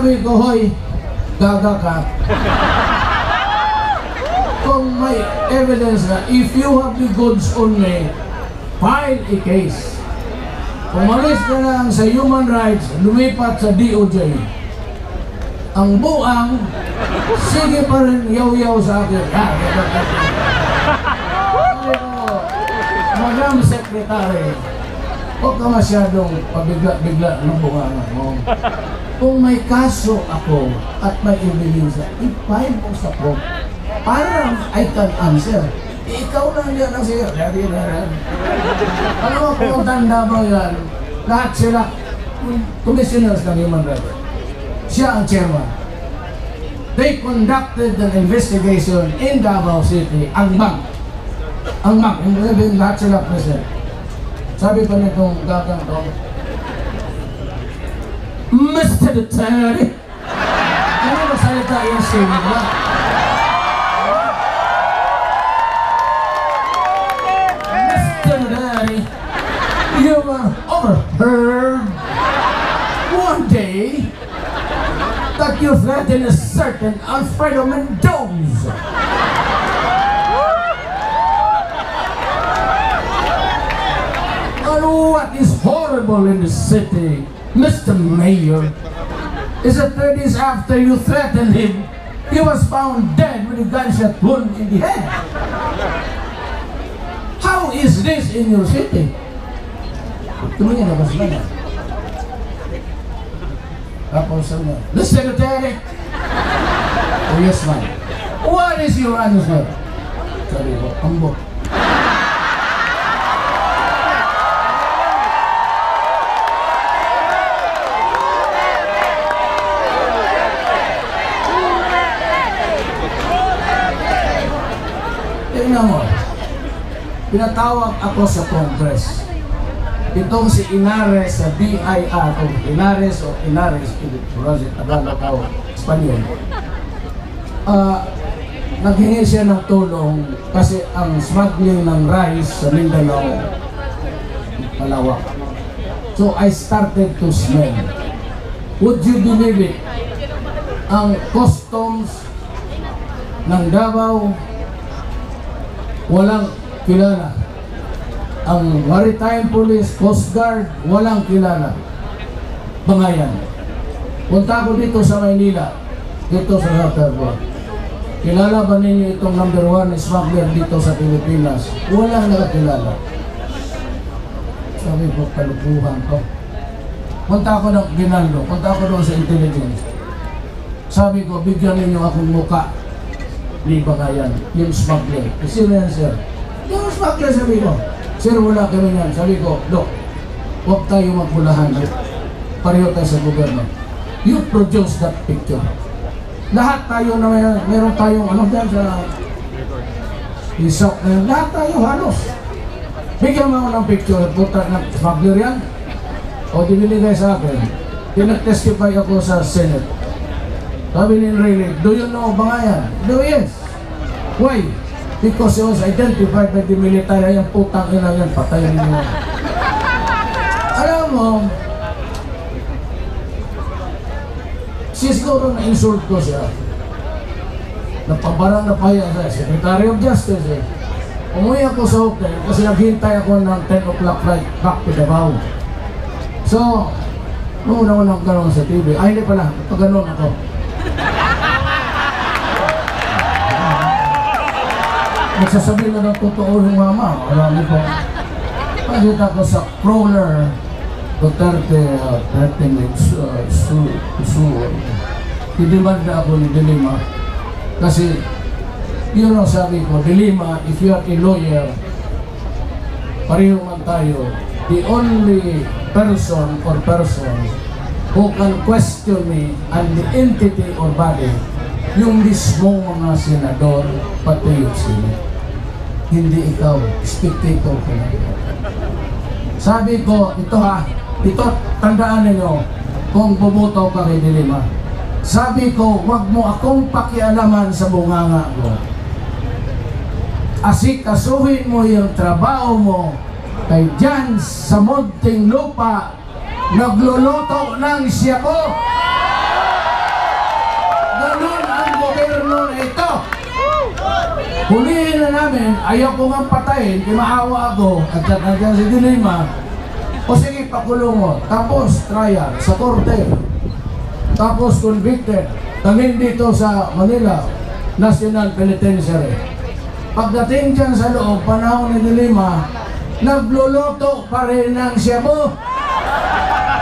Sabi ko, hoy, gaga ka. Kung may evidence na, if you have the goods on me, file a case. Umalis ka lang sa human rights, lumipat sa DOJ. Ang buang, sige pa rin yaw-yaw sa akin. Madam Secretary, huwag ka masyadong pabigla-bigla ng bunga mo. Kung may kaso ako at may ebidensya, i-file mo sa court. Parang I can answer. Ikaw lang yan ang siya. Ano mo kung tanda mo yan? Lahat sila, commissioners ng human rights. Siya ang chairman. They conducted an investigation in Davao City. Ang bank, hindi lahat sila present. Sabi pa nitong gagang to, Mr. Duterte, ano ba salita yung sino ba? Mr. Duterte, you were overheard one day that you threatened a certain Alfredo Mendoza. And what is horrible in the city, Mr. Mayor, is that 3 days after you threatened him, he was found dead with a gunshot wound in the head. How is this in your city? Tumingin na ba sila na? Tapos na, the secretary? Oh yes ma'am. What is your answer? Sabi ko, ambot. Tingnan mo, pinatawag ako sa Congress. Itong si Inares sa BIR, o Inares, Tagalog o Espanyol. Naghingi siya ng tulong kasi ang smuggling ng rice sa Mindanao malawak. So I started to smell. Would you believe it? Ang customs ng Davao walang kilala. Ang Maritime Police, Coast Guard, walang kilala. Bangayan. Punta ko dito sa Maynila, dito sa Waterboard. Kilala ba ninyo itong number 1 smuggler dito sa Pilipinas? Walang nakakilala. Sabi ko, kalupuhan ko. Punta ko ng Ginaldo, punta ko doon sa intelligence. Sabi ko, bigyan ninyo akong muka ni Bangayan, yung smuggler. Sino yan, sir? Yung smuggler, sabi ko. Sir, wala kami yan. Sabi ko, look, huwag tayo magbulahan. Pareho tayo sa gobyerno. You produce that picture. Lahat tayo na meron tayong ano dyan sa isok na yun. Lahat tayo halos. Bigyan mo ako ng picture. Puta ng smuggler yan. O dinilagay sa akin. Tinag-testify ako sa Senate. Sabi ni Rayleigh, do you know Bangayan? Do yes. Why? Because he was identified by the military. Yung putang ina yan, patayin niyo. Alam mo, siguro na-insult ko siya. Napabarang na pahiya sa Secretary of Justice eh. Umuwi ako sa hotel kasi naghintay ako ng 10 o'clock flight back to Davao. So, nung una-unang gano'n sa TV, ay hindi pala, pag-ganon ako. Nagsasabi na ng totoo yung mama. Alam mo po. Pagkita ko sa crawler Duterte 30 minutes didimanda ako ni Dilima kasi yun ang sabi ko, Dilima, if you are a lawyer, pareho man tayo, the only person or persons who can question me and the entity or body, yung mismo mga senador, pati yung Senate. Hindi ikaw, spectator ko na. Sabi ko, ito ha, ito tandaan ninyo kung bumoto ka kay Dilima. Sabi ko, wag mo akong pakialaman sa bunganga ko. Asikasuhin mo yung trabaho mo kay dyan sa munting lupa nagluluto ng siya ko. ito. Hulihin na namin, ayaw ko nga patayin, kaya maawa ako, at nandiyan si Dilima, o sige, pakulong mo. Tapos, trial, sa korte. Tapos, convicted. Dalhin dito sa Manila, National Penitentiary. Pagdating dyan sa loob, panahon ni Dilima, nagluluto pa rin ng shabu.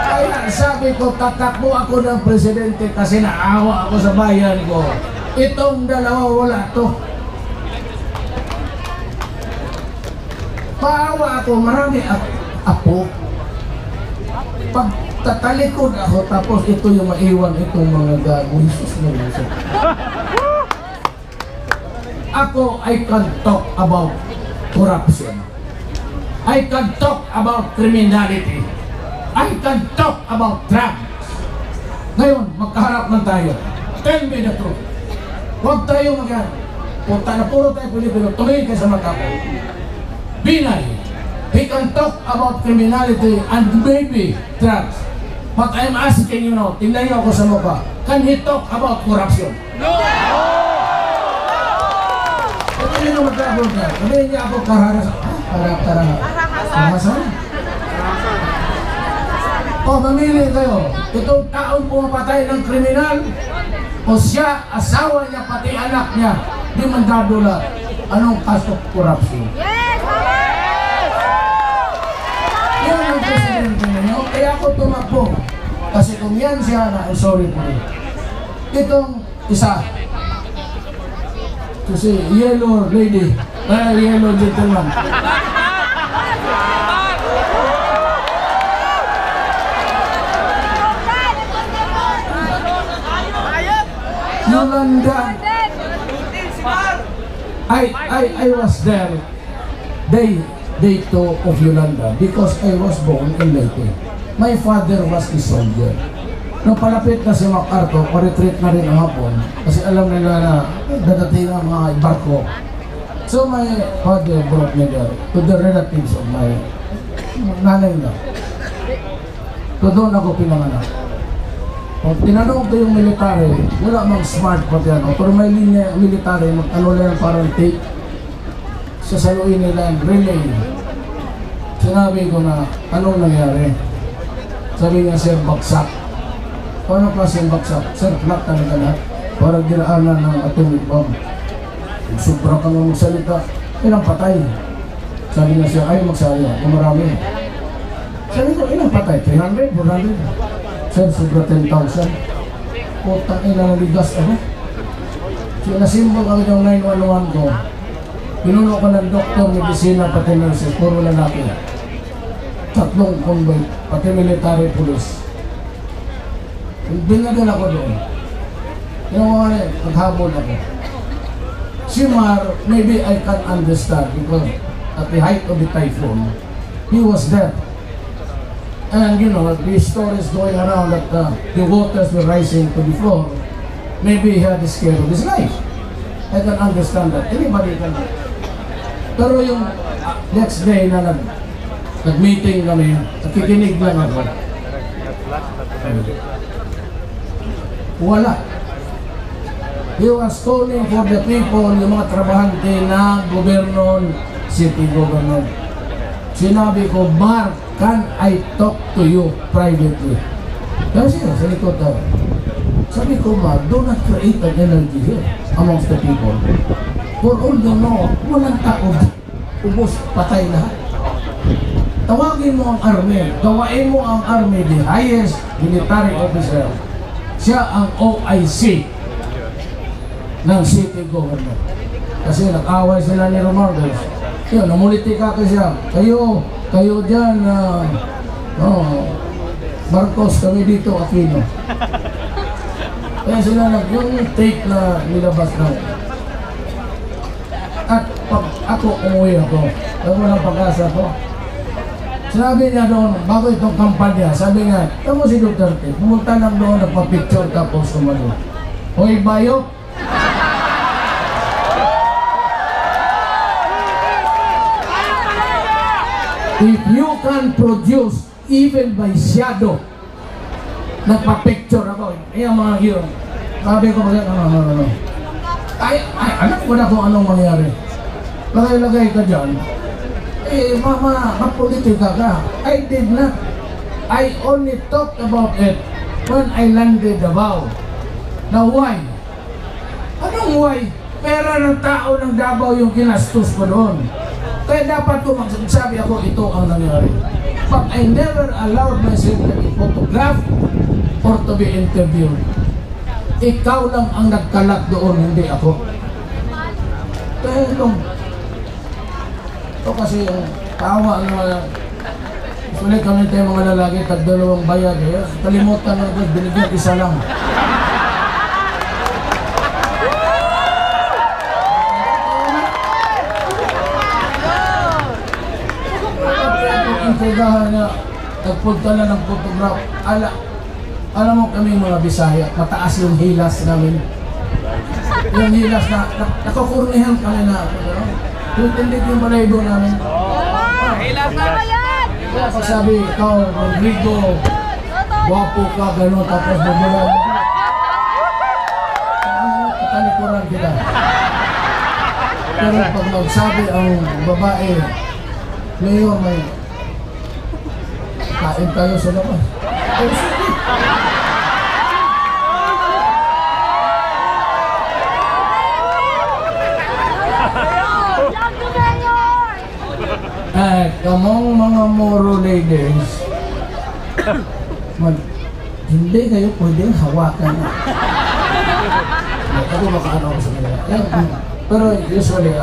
Kaya sabi ko, tatakbo ako ng presidente kasi naawa ako sa bayan ko. Itong dalawa wala to. Paawa ako, marami apo. Pag tatalikod ako, tapos ito yung maiwan itong mga gagawin. Ako, I can talk about corruption. I can talk about criminality. I can talk about drugs. Ngayon, magkaharap lang tayo. Tell me the truth. Huwag tayo punta na puro tayo Pilipino, tumingin kayo sa mata ko. Binay, he can talk about criminality and maybe drugs. But I'm asking you now, tingnan niyo ako sa mukha, can he talk about corruption? No! Ito yun ang magkabot na. Sabihin niya ako kaharas. Karahasan? O, mamili kayo. Itong taong pumapatay ng kriminal o siya, asawa niya, pati anak niya, di mandadula. Anong kaso corruption? Yes! Yan ang presidente ninyo. Kaya ako tumakbo. Kasi kung yan siya na, sorry po. Itong isa. Kasi yellow lady. Yellow gentleman. Yolanda. I was there day 2 of Yolanda because I was born in Leyte. My father was a soldier. Nung palapit na si MacArthur, pa-retreat na rin ang hapon kasi alam nila na dadating ang mga barko. So my father brought me there to the relatives of my nanay na. So doon ako pinanganak. Pag tinanong ko yung military, wala mang smart pa yan. Pero may linya military, ano lang parang tape. Sasaluin nila ang relay. Sinabi ko na, anong nangyari? Sabi niya, sir, baksak. Paano klase yung baksak? Sir, flat talaga lahat. Parang dinaanan ng atomic bomb. Sobra kang magsalita. Ilang patay? Sabi niya, sir, ay magsaya. Kung marami. Sabi ko, ilang patay? 300? 400? Sir, sobra 10,000. Putang ina, naligas ako. Sinasimbol ako yung 911 ko. Pinuno ko ng doktor, medisina, pati nurses, puro lalaki. 3 convoy, pati military police. Binagal ako doon. Yung mga naghabol ako. Si Mar, maybe I can understand because at the height of the typhoon, he was there. And you know, the stories going around that the waters were rising to the floor. Maybe he had a scare of his life. I can understand that. Anybody can. Pero yung next day na nag-meeting kami, nakikinig lang ako. Wala. He was calling for the people, yung mga trabahante na goberno, city government. Sinabi ko, Mark, can I talk to you privately? Kasi sa likod daw. Sabi ko, Mark, do not create an energy here amongst the people. For all you know, walang taob. Ubos, patay lahat. Tawagin mo ang army. Gawain mo ang army, the highest military officer. Siya ang OIC ng city government. Kasi nag-away sila ni Romualdez. Yun, namulitika ko siya. Kayo dyan, Marcos, kami dito, Aquino. Kaya sila yung tape na nilabas na. At pag ako, umuwi ako. Pag walang pag-asa ko. Sinabi niya doon, bago itong kampanya, sabi nga, tamo si Duterte, pumunta lang doon, nagpa-picture tapos kumano. Hoy, bayok! If you can produce even by shadow, nagpa-picture ako, yung mga yun. Sabi ko, no. Alam ko na kung anong mangyari. Lagay-lagay ka dyan. Mapolitika ka. I did not. I only talked about it when I landed Davao. Now why? Anong why? Pera ng tao ng Davao yung kinastos ko doon. Kaya dapat ko magsabi ako ito ang nangyari. But I never allowed myself to be photographed or to be interviewed. Ikaw lang ang nagkalat doon, hindi ako. Kaya lang. Ito kasi yung tawa na sulit kami tayo mga lalaki, tag-dalawang bayad. Eh. Kalimutan na ito, binigyan isa lang. Integahan niya, nagpunta na ng photograph. Alam mo kami mga Bisaya, mataas yung hilas namin. Yung hilas na nakakurnihan kami na. Tintindig yung balayibo namin. Hilas na ba yan? Kaya pagsabi, ikaw, Rodrigo, wapo ka, gano'n, tapos bubula mo. Katalikuran kita. Pero pag magsabi ang babae, Mayor, may kain tayo sa labas. Oh, sige. Kamong mga Moro ladies, hindi kayo pwedeng hawakan. Ako baka ano ako sa kanila. Pero usually,